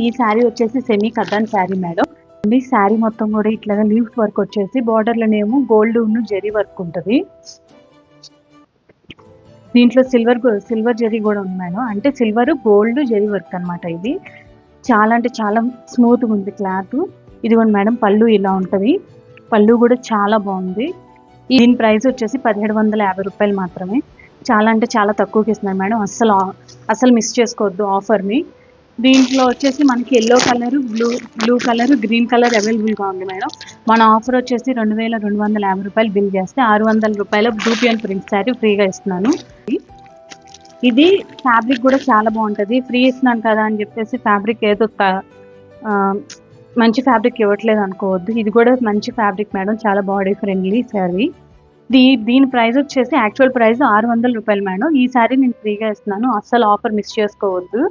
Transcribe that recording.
ఈ శారీ వచ్చేసి semi కథన్ sari madam. ఈ శారీ మొత్తం కూడా ఇట్లాగా లీవ్స్ వర్క్ వచ్చేసి బార్డర్లోనేమో గోల్డ్ జరీ వర్క్ ఉంటుంది. దీంట్లో సిల్వర్ జరీ కూడా ఉంది మేడం. అంటే సిల్వర్ గోల్డ్ జరీ వర్క్ అనమాట. ఇది చాలా అంటే చాలా స్మూత్గా ఉంది క్లాత్. ఇదిగోండి మేడం, పళ్ళు ఇలా ఉంటుంది. పళ్ళు కూడా చాలా బాగుంది. దీని ప్రైస్ వచ్చేసి 1750 రూపాయలు మాత్రమే. చాలా అంటే చాలా తక్కువకి ఇస్తున్నారు మేడం. అస్సలు మిస్ చేసుకోవద్దు ఆఫర్ని. దీంట్లో వచ్చేసి మనకి yellow colour, blue colour, green colour అవైలబుల్గా ఉంది మేడం. మన ఆఫర్ వచ్చేసి 2250 రూపాయలు బిల్ చేస్తే 600 రూపాయల బ్లూపియన్ ప్రింట్ శారీ ఫ్రీగా ఇస్తున్నాను. ఇది ఫ్యాబ్రిక్ కూడా చాలా బాగుంటుంది. ఫ్రీ ఇస్తున్నాను కదా అని చెప్పేసి ఫ్యాబ్రిక్ ఏదో మంచి ఫ్యాబ్రిక్ ఇవ్వట్లేదు అనుకోవద్దు. ఇది కూడా మంచి ఫ్యాబ్రిక్ మేడం, చాలా బాడీ ఫ్రెండ్లీ శారీ. దీని ప్రైస్ వచ్చేసి యాక్చువల్ ప్రైస్ 600 రూపాయలు మేడం. ఈ శారీ నేను ఫ్రీగా ఇస్తున్నాను. అస్సలు ఆఫర్ మిస్ చేసుకోవద్దు.